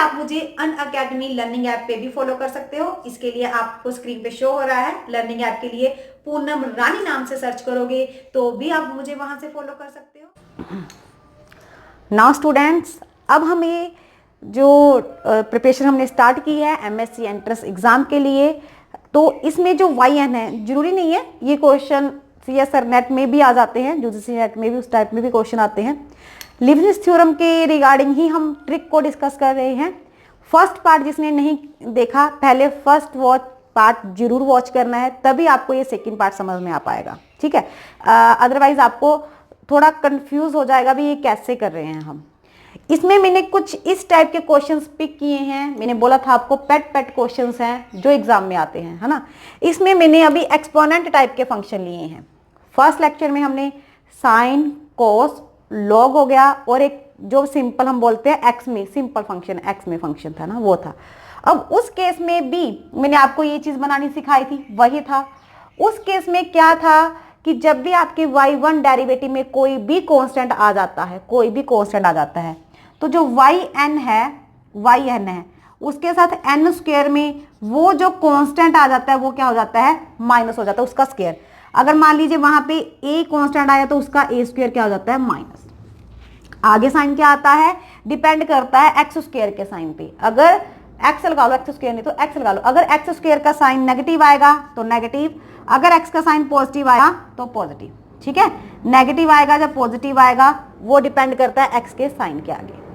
आप मुझे Unacademy learning app पे भी फॉलो कर सकते हो। इसके लिए आपको स्क्रीन पे शो हो रहा है, लर्निंग ऐप के लिए पूनम रानी नाम से सर्च करोगे तो भी आप मुझे वहां से फॉलो कर सकते हो। नाउ स्टूडेंट्स, अब हमें जो प्रिपरेशन हमने स्टार्ट की है एमएससी एंट्रेंस एग्जाम के लिए, तो इसमें जो वाई एन है, जरूरी नहीं है ये क्वेश्चन सीएसआर नेट में भी आ जाते हैं, यूजीसी नेट में भी उस टाइप में भी क्वेश्चन आते हैं। लीबनिज़ थ्योरम के रिगार्डिंग ही हम ट्रिक को डिस्कस कर रहे हैं। फर्स्ट पार्ट जिसने नहीं देखा, पहले फर्स्ट पार्ट जरूर वॉच करना है, तभी आपको ये सेकंड पार्ट समझ में आ पाएगा, ठीक है। अदरवाइज आपको थोड़ा कंफ्यूज हो जाएगा भी ये कैसे कर रहे हैं हम। इसमें मैंने कुछ इस टाइप के क्वेश्चंस पिक किए हैं। मैंने बोला था आपको पेट क्वेश्चंस हैं जो एग्जाम में आते हैं, है ना। इसमें मैंने अभी एक्सपोनेंट टाइप के फंक्शन लिए हैं। फर्स्ट लेक्चर में हमने साइन, कोस, लॉग हो गया, और एक जो सिंपल हम बोलते हैं एक्स में सिंपल फंक्शन, एक्स में फंक्शन था ना, वो था। अब उस केस में भी मैंने आपको ये चीज बनानी सिखाई थी, वही था। उस केस में क्या था कि जब भी आपके y1 डेरिवेटिव में कोई भी कांस्टेंट आ जाता है, कोई भी कांस्टेंट आ जाता है, तो जो yn है उसके साथ n स्क्वायर में वो जो कांस्टेंट आ जाता है वो क्या हो जाता है, माइनस हो जाता है उसका स्क्वायर। अगर मान लीजिए वहां पे a कांस्टेंट आया तो उसका a स्क्वायर क्या हो जाता है, माइनस। आगे साइन क्या आता है, डिपेंड करता है एक्स स्क्वायर के साइन पे। अगर एक्स लगा लो, एक्स स्क्वायर नहीं तो एक्स लगा लो, अगर एक्स स्क्वायर का साइन नेगेटिव आएगा तो नेगेटिव, अगर एक्स का साइन पॉजिटिव आया तो पॉजिटिव, ठीक है। नेगेटिव आएगा जब पॉजिटिव आएगा, वो डिपेंड करता है एक्स के साइन के आगे।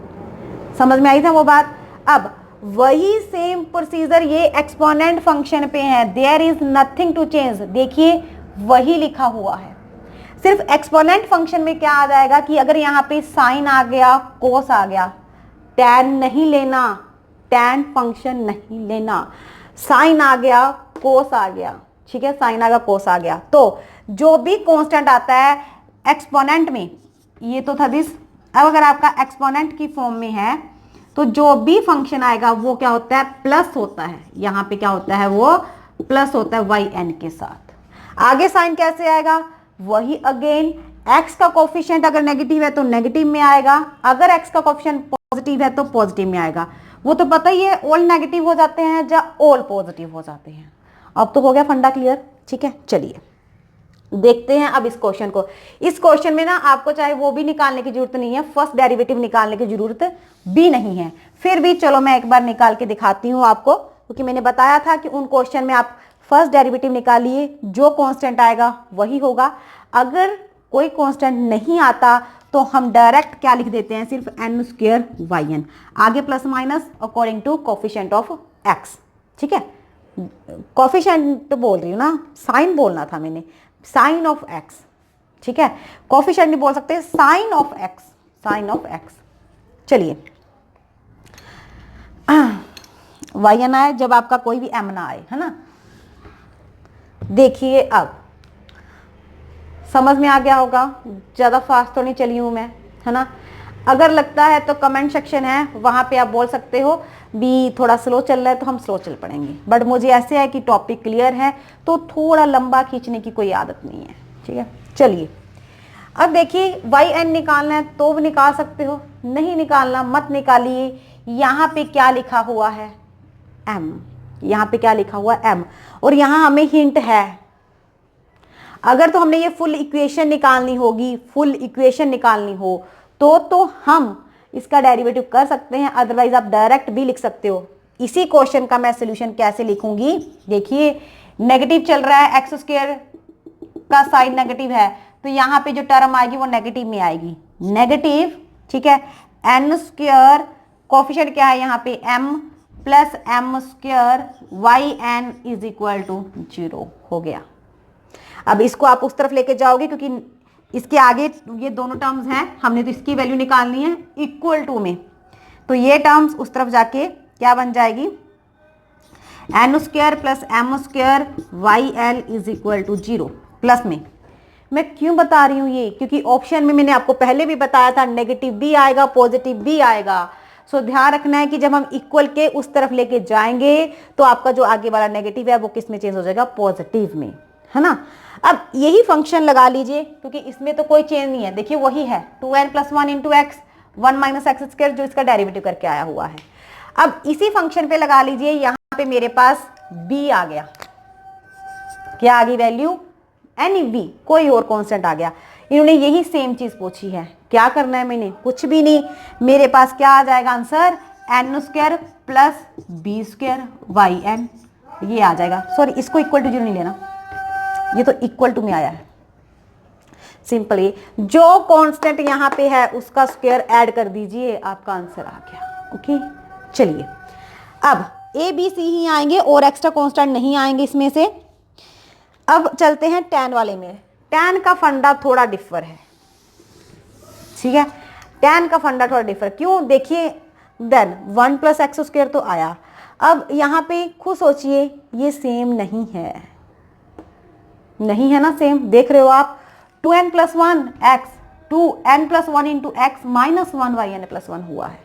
समझ में आई था वो बात। अब वही सेम प्रोसीजर ये एक्सपोनेंट फंक्शन पे है, there is nothing to change. देखिए वही लिखा हुआ है, सिर्फ एक्सपोनेंट फंक्शन में क्या आ जाएगा कि अगर यहाँ पे साइन आ गया, कोस आ गया, टैन नहीं लेना, टैन फंक्शन नहीं लेना। साइन आ गया, कोस आ गया, ठीक है, साइन आ गया, कोस आ गया, तो जो भी कांस्टेंट आता है एक्सपोनेंट में, ये तो था दिस। अब अगर आपका एक्सपोनेंट की फॉर्म में है तो जो भी फंक्शन आएगा वो क्या होता है, प्लस होता है। यहाँ पे क्या होता है, वो प्लस होता है वाई एन के साथ। आगे साइन कैसे आएगा, वही अगेन, एक्स का कोफिशिएंट अगर नेगेटिव है तो नेगेटिव में आएगा, अगर एक्स का कोफिशिएंट पॉजिटिव है तो पॉजिटिव में आएगा। वो तो पता ही है, ऑल नेगेटिव हो जाते हैं या ऑल पॉजिटिव हो जाते हैं। अब तो हो गया फंडा क्लियर, ठीक है। चलिए देखते हैं अब इस क्वेश्चन को। इस क्वेश्चन में ना आपको चाहे वो भी निकालने की जरूरत नहीं है, फर्स्ट डेरिवेटिव निकालने की जरूरत भी नहीं है, फिर भी चलो मैं एक बार निकाल के दिखाती हूँ आपको, क्योंकि मैंने बताया था कि उन क्वेश्चन में आप फर्स्ट डेरिवेटिव निकालिए, जो कांस्टेंट आएगा वही होगा। अगर कोई कांस्टेंट नहीं आता तो हम डायरेक्ट क्या लिख देते हैं, सिर्फ n स्क्वायर वाई एन, आगे plus minus according to coefficient of x, ठीक है। कोफिशिएंट बोल रही हूँ ना, साइन बोलना था मैंने, साइन ऑफ x, ठीक है। कोफिशिएंट नहीं बोल सकते, sign of x, sign of x। चलिए वाई एन आए जब आपका कोई भी m ना आए, है ना। देखिए अब समझ में आ गया होगा, ज़्यादा फास्ट तो नहीं चली हूँ मैं, है ना। अगर लगता है तो कमेंट सेक्शन है, वहाँ पे आप बोल सकते हो भी थोड़ा स्लो चल रहा है तो हम स्लो चल पड़ेंगे, बट मुझे ऐसे है कि टॉपिक क्लियर है तो थोड़ा लंबा खींचने की कोई आदत नहीं है, ठीक है। चलिए अब देखिए, वाई एन निकालना है तो भी निकाल सकते हो, नहीं निकालना मत निकालिए। यहाँ पे क्या लिखा हुआ है, m, यहाँ पे क्या लिखा हुआ है m, और यहाँ हमें हिंट है। अगर तो हमने ये फुल इक्वेशन निकालनी होगी, फुल इक्वेशन निकालनी हो तो हम इसका डेरिवेटिव कर सकते हैं, अदरवाइज आप डायरेक्ट भी लिख सकते हो। इसी क्वेश्चन का मैं सोल्यूशन कैसे लिखूंगी, देखिए नेगेटिव चल रहा है, एक्स स्क्वायर का साइन नेगेटिव है तो यहाँ पे जो टर्म आएगी वो नेगेटिव में आएगी, नेगेटिव, ठीक है। एन स्क्वायर कोफिशिएंट क्या है यहाँ पे m plus M square Y N is equal to 0 हो गया। अब इसको आप उस तरफ लेके जाओगे क्योंकि इसके आगे ये दोनों टर्म्स हैं, हमने तो इसकी वैल्यू निकालनी है इक्वल टू में, तो ये टर्म्स उस तरफ जाके क्या बन जाएगी, N square plus M square Y L is equal to 0 plus में। मैं क्यों बता रही हूँ ये, क्योंकि ऑप्शन में मैंने आपको पहले भी बताया था नेगेटिव भी आएगा पॉजिटिव भी आएगा। सो ध्यान रखना है कि जब हम इक्वल के उस तरफ लेके जाएंगे तो आपका जो आगे वाला नेगेटिव है वो किस में चेंज हो जाएगा, पॉजिटिव में, है ना। अब यही फंक्शन लगा लीजिए क्योंकि इसमें तो कोई चेंज नहीं है, देखिए वही है 2n + 1 × x 1 - x² जो इसका डेरिवेटिव करके आया हुआ है। अब इसी फंक्शन पे लगा लीजिए, यहां पे मेरे पास b आ गया, क्या आ गई वैल्यू, एनी बी, कोई और कांस्टेंट आ गया। इन्होंने यही सेम चीज पूछी है, क्या करना है मैंने, कुछ भी नहीं, मेरे पास क्या आ जाएगा answer, N square plus B square Y N, ये आ जाएगा। सॉरी, इसको इक्वल टू 0 नहीं लेना, ये तो इक्वल टू में आया है। सिंपली जो कांस्टेंट यहां पे है उसका स्क्वायर ऐड कर दीजिए, आपका आंसर आ गया। ओके, चलिए अब ए बी सी ही आएंगे और एक्स्ट्रा कांस्टेंट नहीं आएंगे इसमें से। अब चलते हैं tan वाले में। tan का फंडा थोड़ा डिफर है, ठीक है, tan का फंडा थोड़ा डिफर, क्यों, देखिए देन 1 प्लस एक्स स्क्वायर तो आया, अब यहाँ पे खुद सोचिए ये सेम नहीं है, नहीं है ना सेम, देख रहे हो आप, 2n plus 1 X, 2n plus 1 into X minus 1 Y N plus 1 हुआ है,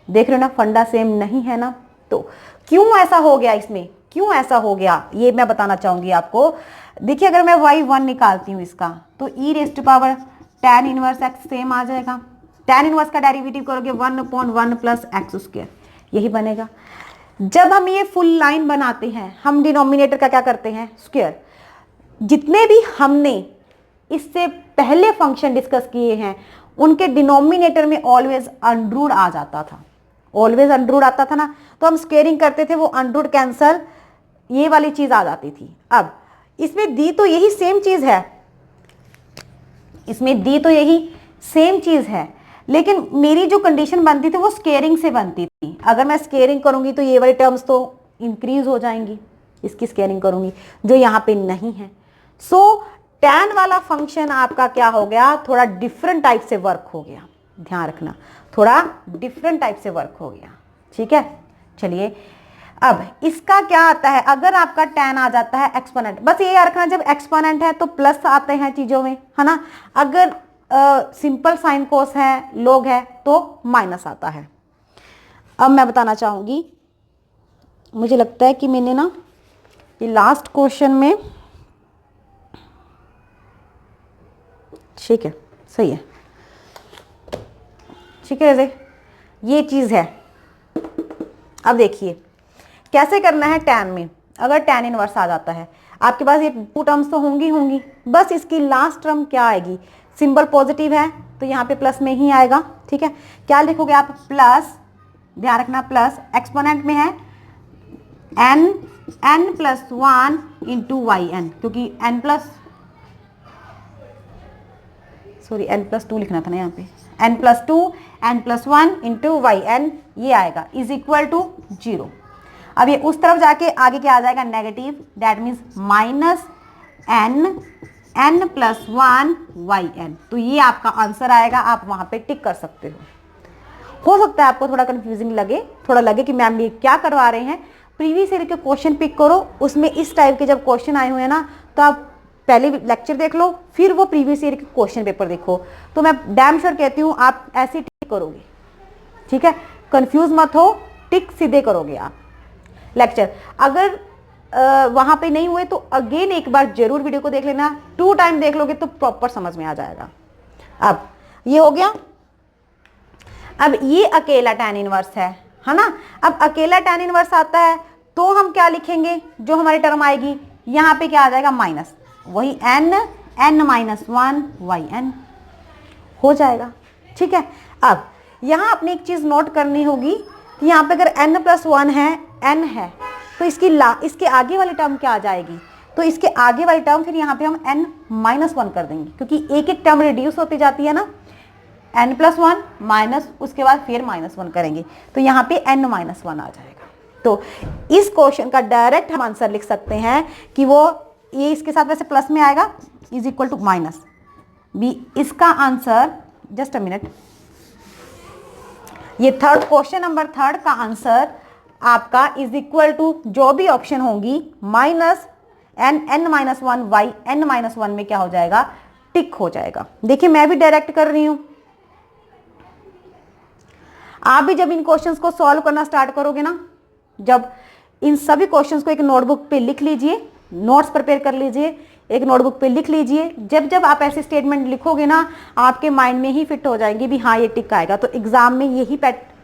देख रहे हो ना, फंडा सेम नहीं है ना। तो क्यों ऐसा हो गया, इसमें क्यों ऐसा हो गया ये मैं बताना चाहूंगी आपको। देखिए अगर मैं y1 निकालती हूँ इसका, तो e raise to power tan inverse x same आ जाएगा, tan इनवर्स का डेरिवेटिव करोगे 1/1 प्लस एक्स स्क्वायर, यही बनेगा। जब हम ये फुल लाइन बनाते हैं, हम डिनोमिनेटर का क्या करते हैं, स्क्वायर। जितने भी हमने इससे पहले फंक्शन डिस्कस किए हैं उनके डिनोमिनेटर में ऑलवेज अंडरूड आ जाता था, ऑलवेज अंडरूड आता था ना, तो हम स्क्वेयरिंग करते थे, वो अंडरूड कैंसल, ये वाली चीज आ जाती थी। अब इसमें दी तो यही सेम चीज है, इसमें दी तो यही सेम चीज है, लेकिन मेरी जो कंडीशन बनती थी वो स्क्वेयरिंग से बनती थी। अगर मैं स्क्वेयरिंग करूंगी तो ये वाली टर्म्स तो इंक्रीज हो जाएंगी, इसकी स्क्वेयरिंग करूंगी, जो यहाँ पे नहीं है। सो tan वाला फंक्शन आपका क्या हो गया, थोड़ा डिफरेंट टाइप से वर्क हो गया, ध्यान रखना, थोड़ा डिफरेंट टाइप से वर्क हो गया, ठीक है। चलिए अब इसका क्या आता है, अगर आपका tan आ जाता है एक्सपोनेंट, बस ये याद रखना, जब एक्सपोनेंट है तो प्लस आते हैं चीजों में, है ना, अगर सिंपल साइन कोस है, लोग है, तो माइनस आता है। अब मैं बताना चाहूंगी, मुझे लगता है कि मैंने ना ये लास्ट क्वेश्चन में, ठीक है, सही है, ठीक है, ये चीज है। अब देखिए कैसे करना है tan में, अगर tan इनवर्स आ जाता है आपके पास, ये 2 टर्म्स तो होंगी, बस इसकी लास्ट टर्म क्या आएगी, सिंबल पॉजिटिव है तो यहाँ पे प्लस में ही आएगा, ठीक है। क्या लिखोगे आप, प्लस, ध्यान रखना प्लस, एक्सपोनेंट में है n plus 1 into Y N, क्योंकि n प्लस 2 लिखना था ना यहाँ पे, n plus 2 n plus 1 into Y N, ये आएगा इज इक्वल टू 0। अब ये उस तरफ जाके आगे क्या आ जाएगा, negative, that means minus n plus 1 Y N, तो ये आपका आंसर आएगा, आप वहां पे टिक कर सकते हो सकता है आपको थोड़ा कंफ्यूजिंग लगे, थोड़ा लगे कि मैम ये क्या करवा रहे हैं, प्रीवियस ईयर के क्वेश्चन पिक करो, उसमें इस टाइप के जब क्वेश्चन आए हुए हैं ना, तो आप पहले लेक्चर देख लो, फिर वो प्रीवियस ईयर के क्वेश्चन पेपर देखो, तो मैं डैम श्योर कहती हूँ आप ऐसे टिक करोगे, ठीक है, कंफ्यूज मत हो, टिक सीधे करोगे आप लेक्चर। अगर वहां पे नहीं हुए तो अगेन एक बार जरूर वीडियो को देख लेना, 2 टाइम देख लोगे तो प्रॉपर समझ में आ जाएगा। अब ये हो गया, अब ये अकेला tan इनवर्स है ना, अब अकेला tan इनवर्स आता है तो हम क्या लिखेंगे, जो हमारी टर्म आएगी यहाँ पे क्या आ जाएगा, माइनस, वही n माइनस 1 वाई एन हो जाएगा, ठीक है। अब यहाँ आपने एक चीज नोट करनी होगी कि यहाँ पे अगर n प्लस 1 है, n है, तो इसके आगे वाली टर्म क्या आ जाएगी, तो इसके आगे वाली टर्म फिर यहाँ पे हम n माइनस 1 कर देंगे, क्योंकि एक एक टर्म रिड्यूस होती जाती है ना, n प्लस 1 माइनस, उसके बाद फिर माइनस 1 करेंगे, तो यहाँ पे n माइनस 1 आ जाएगा। तो इस क्वेश्चन का डायरेक्ट हम आंसर लिख सकते हैं कि वो ये इसके साथ वैसे प्लस में आएगा, is equal to minus B, इसका आंसर, जस्ट अ मिनट, ये थर्ड क्वेश्चन नंबर 3 का आंसर आपका इज इक्वल टू जो भी ऑप्शन होंगी minus n minus 1 Y n minus 1 में क्या हो जाएगा, टिक हो जाएगा। देखिए मैं भी डायरेक्ट कर रही हूं, आप भी जब इन क्वेश्चंस को सॉल्व करना स्टार्ट करोगे ना, जब इन सभी क्वेश्चंस को एक नोटबुक पे लिख लीजिए, नोट्स प्रिपेयर कर लीजिए, एक नोटबुक पे लिख लीजिए, जब जब आप ऐसे स्टेटमेंट लिखोगे ना, आपके माइंड में ही फिट हो जाएंगे भी हाँ ये टिक आएगा, तो एग्जाम में यही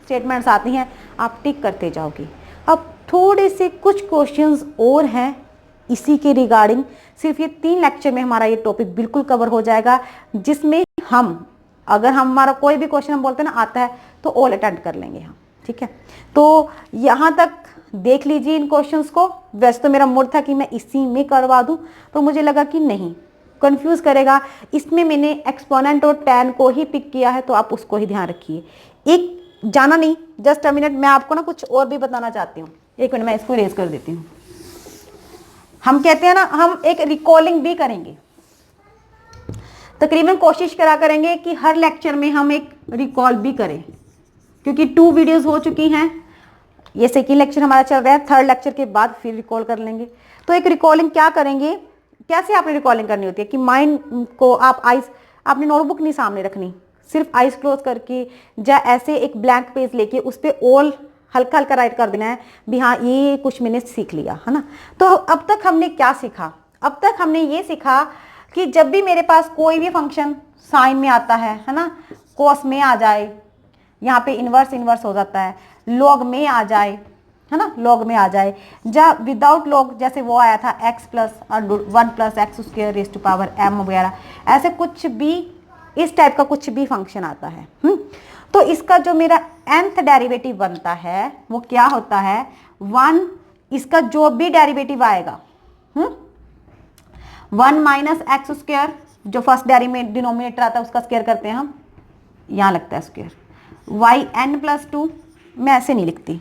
स्टेटमेंट्स आती हैं आप टिक करते जाओगे। अब थोड़े से कुछ क्वेश्चंस और हैं इसी के रिगार्डिंग, सिर्फ ये 3 लेक्चर में हमारा ये टॉपिक बिल्कुल कवर हो जाएगा, जिसमें हम अगर हमारा कोई भी क्वेश्चन हम बोलते हैं ना आता है तो ऑल अटेंड कर लेंगे हम, ठीक है। तो यहाँ तक देख लीजिए इन क्वेश्चंस को। वैसे तो मेरा मूड था कि मैं इसी में करवा दूं, तो मुझे लगा कि नहीं कंफ्यूज करेगा, इसमें मैंने एक्सपोनेंट और tan को ही पिक किया है, तो आप उसको ही ध्यान रखिए। एक जाना नहीं, जस्ट अ मिनट, मैं आपको ना कुछ और भी बताना चाहती हूँ। एक मिनट मैं इसको इरेज कर देती हूँ। हम कहते हैं ना हम एक रिकॉलिंग भी करेंगे, तकरीबन कोशिश करा करेंगे कि हर लेक्चर में हम एक रिकॉल भी करें, क्योंकि 2 वीडियोस हो चुकी हैं, ये सेकेंड लेक्चर हमारा चल रहा है, 3rd लेक्चर के बाद फिर रिकॉल कर लेंगे। तो एक रिकॉलिंग क्या करेंगे, कैसे आपने रिकॉलिंग करनी होती है कि माइंड को आप आपने नोटबुक नहीं सामने रखनी, सिर्फ आइज क्लोज करके या ऐसे एक ब्लैंक पेज लेके उस पर ऑल हल्का हल्का राइट कर देना है भी हाँ ये कुछ मैंने सीख लिया है ना। तो अब तक हमने क्या सीखा, अब तक हमने ये सीखा कि जब भी मेरे पास कोई भी फंक्शन साइन में आता है ना, कॉस में आ जाए, यहाँ पे इन्वर्स हो जाता है, लॉग में आ जाए है ना, लॉग में आ जाए, या विदाउट लॉग जैसे वो आया था x plus 1 plus X square raise to power m वगैरह, ऐसे कुछ भी इस टाइप का कुछ भी फंक्शन आता है। तो इसका जो मेरा nth डेरिवेटिव बनता है वो क्या होता है 1, इसका जो भी डेरिवेटिव आएगा 1 माइनस एक्स स्क्वायर, जो फर्स्ट डिनोमिनेटर आता है उसका स्क्वायर करते हैं हम, यहाँ लगता है स्क्वायर, वाई n प्लस 2, मैं ऐसे नहीं लिखती,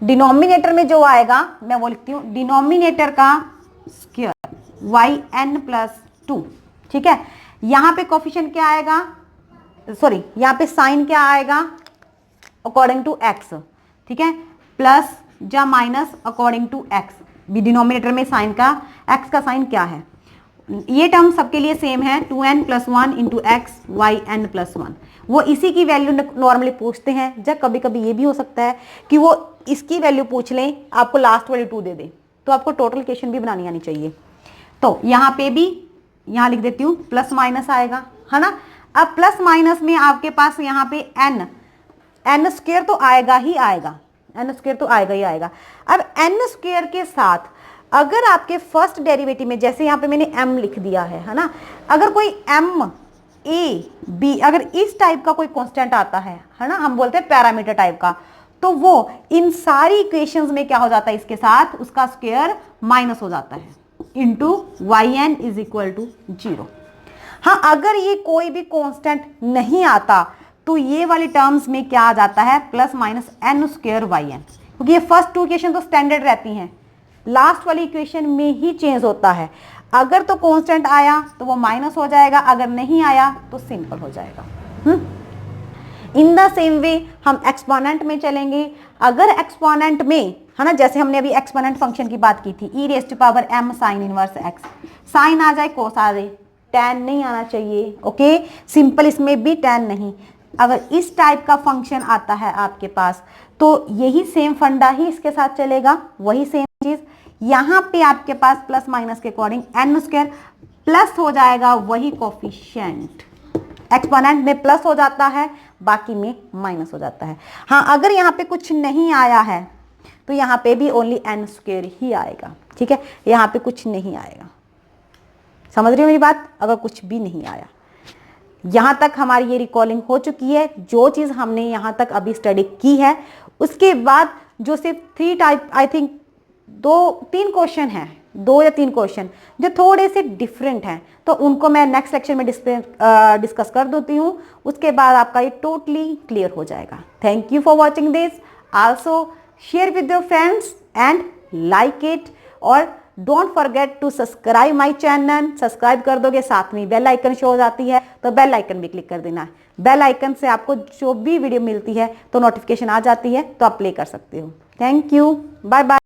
डिनोमिनेटर में जो आएगा मैं वो लिखती हूँ डिनोमिनेटर का स्क्वायर वाई n प्लस 2, ठीक है। यहाँ पे कोफिशिएंट क्या आएगा, सॉरी यहाँ पे साइन क्या आएगा अकॉर्डिंग टू x, ठीक है, प्लस या माइनस अकॉर्डिंग टू x, भी डिनोमिनेटर में साइन का x का साइन क्या है, ये टर्म सबके लिए सेम है 2n plus 1 into X Y n plus 1। वो इसी की वैल्यू नॉर्मली पूछते हैं, जब कभी कभी ये भी हो सकता है कि वो इसकी वैल्यू पूछ लें, आपको लास्ट वाली 2 दे दे, तो आपको टोटल इक्वेशन भी बनानी आनी चाहिए। तो यहाँ पे भी यहाँ लिख देती हूँ प्लस माइनस आएगा है ना। अब प्लस माइनस में आपके पास यहाँ पे n स्क्वायर तो आएगा ही आएगा, n स्क्वायर तो आएगा ही आएगा। अब n स्क्वायर के साथ अगर आपके फर्स्ट डेरिवेटिव में, जैसे यहाँ पे मैंने m लिख दिया है ना, अगर कोई m a b अगर इस टाइप का कोई कांस्टेंट आता है ना, हम बोलते हैं पैरामीटर टाइप का, तो वो इन सारी इक्वेशंस में क्या हो जाता है, इसके साथ उसका स्क्वायर माइनस हो जाता है into Y N is equal to 0। हाँ, अगर ये कोई भी कांस्टेंट नहीं आता तो ये वाली टर्म्स में क्या आ जाता है plus minus n square Y N, क्योंकि ये फर्स्ट 2 इक्वेशन तो स्टैंडर्ड रहती हैं, लास्ट वाली इक्वेशन में ही चेंज होता है। अगर तो कांस्टेंट आया तो वो माइनस हो जाएगा, अगर नहीं आया तो सिंपल हो जाएगा। इन द सेम वे हम एक्सपोनेंट में चलेंगे। अगर एक्सपोनेंट में है ना, जैसे हमने अभी एक्सपोनेंट फंक्शन की बात की थी, E raise to power m sine inverse x, sine आ जाए कोस आ जाए, tan नहीं आना चाहिए, ओके, सिंपल, इसमें भी tan नहीं। अगर इस टाइप का फंक्शन आता है आपके पास तो यही सेम फंडा ही इसके साथ चलेगा, वही सेम चीज। यहाँ पे आपके पास प्लस माइनस के अकॉर्डिंग n स्क्वायर प्लस हो जाएगा, वही कोफिशिएंट एक्सपोनेंट में प्लस हो जाता है, बाकी में माइनस हो जाता है। हाँ, अगर यहाँ पे कुछ नहीं आया है तो यहाँ पे भी ओनली n स्क्वायर ही आएगा, ठीक है, यहाँ पे कुछ नहीं आएगा। समझ रही हो मेरी बात, अगर कुछ भी नहीं आया। यहाँ तक हमारी ये रिकॉलिंग हो चुकी है, जो चीज़ हमने यहाँ तक अभी स्टडी की है। उसके बाद जो सिर्फ 3 टाइप, आई थिंक 2-3 क्वेश्चन हैं, 2 या 3 क्वेश्चन जो थोड़े से डिफरेंट हैं, तो उनको मैं नेक्स्ट लेक्चर में डिस्कस कर देती हूँ। उसके बाद आपका ये टोटली क्लियर हो जाएगा। Thank you for watching this, also share with your friends and like it, और don't forget to subscribe my channel. Subscribe कर दोगे, साथ में बेल आइकन शो हो जाती है, तो बेल आइकन भी क्लिक कर देना है। बेल आइकन से आपको जो भी वीडियो मिलती है तो नोटिफिकेशन आ जाती है, तो आप प्ले कर सकते हो। Thank you, bye bye.